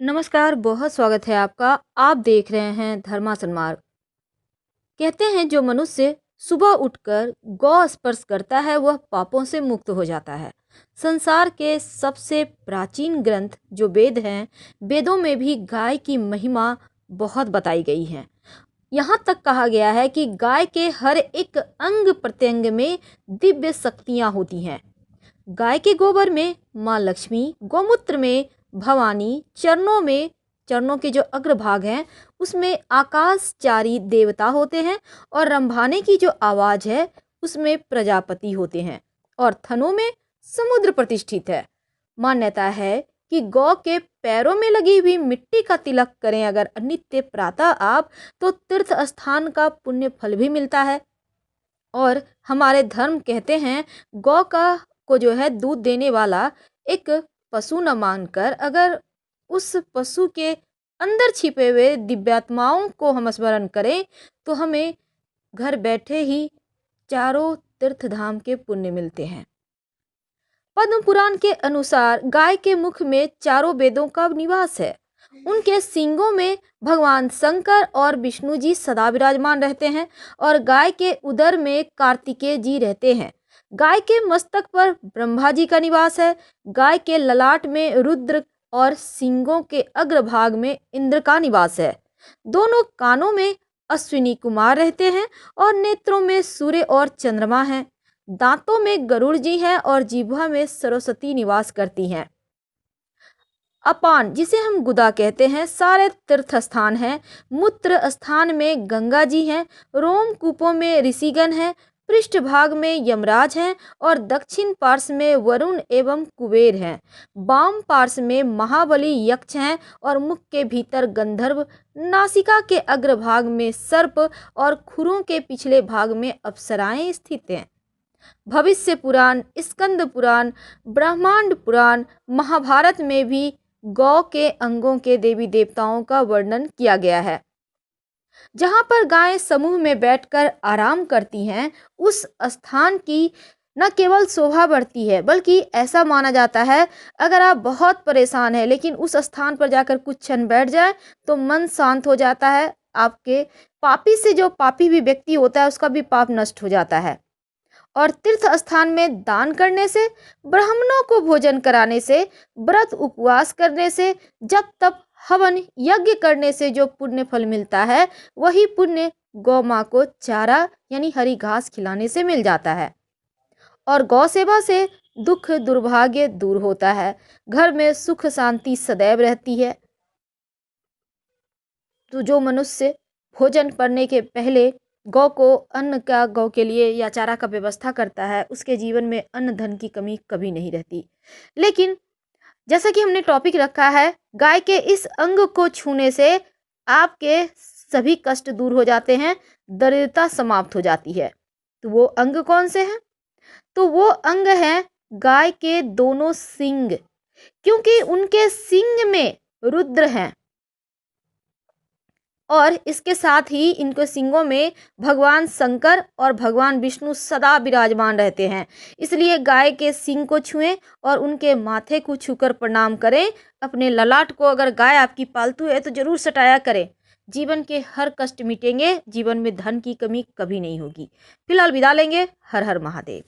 नमस्कार, बहुत स्वागत है आपका। आप देख रहे हैं धर्मा सन्मार्ग। कहते हैं जो मनुष्य सुबह उठकर गौ स्पर्श करता है वह पापों से मुक्त हो जाता है। संसार के सबसे प्राचीन ग्रंथ जो वेद हैं, वेदों में भी गाय की महिमा बहुत बताई गई है। यहाँ तक कहा गया है कि गाय के हर एक अंग प्रत्यंग में दिव्य शक्तियाँ होती हैं। गाय के गोबर में माँ लक्ष्मी, गौमूत्र में भवानी, चरणों के जो अग्रभाग हैं उसमें आकाशचारी देवता होते हैं और रंभाने की जो आवाज है उसमें प्रजापति होते हैं और थनों में समुद्र प्रतिष्ठित है। मान्यता है कि गौ के पैरों में लगी हुई मिट्टी का तिलक करें अगर नित्य प्रातः आप, तो तीर्थ स्थान का पुण्य फल भी मिलता है। और हमारे धर्म कहते हैं गौ का को जो है दूध देने वाला एक पशु न मानकर अगर उस पशु के अंदर छिपे हुए दिव्यात्माओं को हम स्मरण करें तो हमें घर बैठे ही चारों तीर्थ धाम के पुण्य मिलते हैं। पद्म पुराण के अनुसार गाय के मुख में चारों वेदों का निवास है। उनके सींगों में भगवान शंकर और विष्णु जी सदा विराजमान रहते हैं और गाय के उदर में कार्तिकेय जी रहते हैं। गाय के मस्तक पर ब्रह्मा जी का निवास है। गाय के ललाट में रुद्र और सींगों के अग्रभाग में इंद्र का निवास है। दोनों कानों में अश्विनी कुमार रहते हैं और नेत्रों में सूर्य और चंद्रमा हैं। दांतों में गरुड़ जी हैं और जिह्वा में सरस्वती निवास करती हैं। अपान जिसे हम गुदा कहते हैं सारे तीर्थ स्थान हैं। मूत्र स्थान में गंगा जी हैं। रोम कूपों में ऋषिगण हैं। पृष्ठभाग में यमराज हैं और दक्षिण पार्श्व में वरुण एवं कुबेर हैं। वाम पार्श्व में महाबली यक्ष हैं और मुख के भीतर गंधर्व, नासिका के अग्रभाग में सर्प और खुरों के पिछले भाग में अप्सराएं स्थित हैं। भविष्य पुराण, स्कंद पुराण, ब्रह्मांड पुराण, महाभारत में भी गौ के अंगों के देवी देवताओं का वर्णन किया गया है। जहां पर गायें समूह में बैठकर आराम करती हैं उस स्थान की न केवल शोभा बढ़ती है बल्कि ऐसा माना जाता है अगर आप बहुत परेशान हैं लेकिन उस स्थान पर जाकर कुछ क्षण बैठ जाए तो मन शांत हो जाता है। आपके पापी से जो पापी भी व्यक्ति होता है उसका भी पाप नष्ट हो जाता है। और तीर्थ स्थान में दान करने से, ब्राह्मणों को भोजन कराने से, व्रत उपवास करने से, जप तप हवन यज्ञ करने से जो पुण्य फल मिलता है वही पुण्य गौ माँ को चारा यानी हरी घास खिलाने से मिल जाता है। और गौ सेवा से दुख दुर्भाग्य दूर होता है। घर में सुख शांति सदैव रहती है। तो जो मनुष्य भोजन करने के पहले गौ को अन्न का गौ के लिए या चारा का व्यवस्था करता है उसके जीवन में अन्न धन की कमी कभी नहीं रहती। लेकिन जैसा कि हमने टॉपिक रखा है गाय के इस अंग को छूने से आपके सभी कष्ट दूर हो जाते हैं, दरिद्रता समाप्त हो जाती है। तो वो अंग कौन से हैं? तो वो अंग हैं गाय के दोनों सींग, क्योंकि उनके सींग में रुद्र हैं और इसके साथ ही इनके सींगों में भगवान शंकर और भगवान विष्णु सदा विराजमान रहते हैं। इसलिए गाय के सींग को छुएं और उनके माथे को छूकर प्रणाम करें। अपने ललाट को अगर गाय आपकी पालतू है तो जरूर सटाया करें। जीवन के हर कष्ट मिटेंगे, जीवन में धन की कमी कभी नहीं होगी। फिलहाल विदा लेंगे। हर हर महादेव।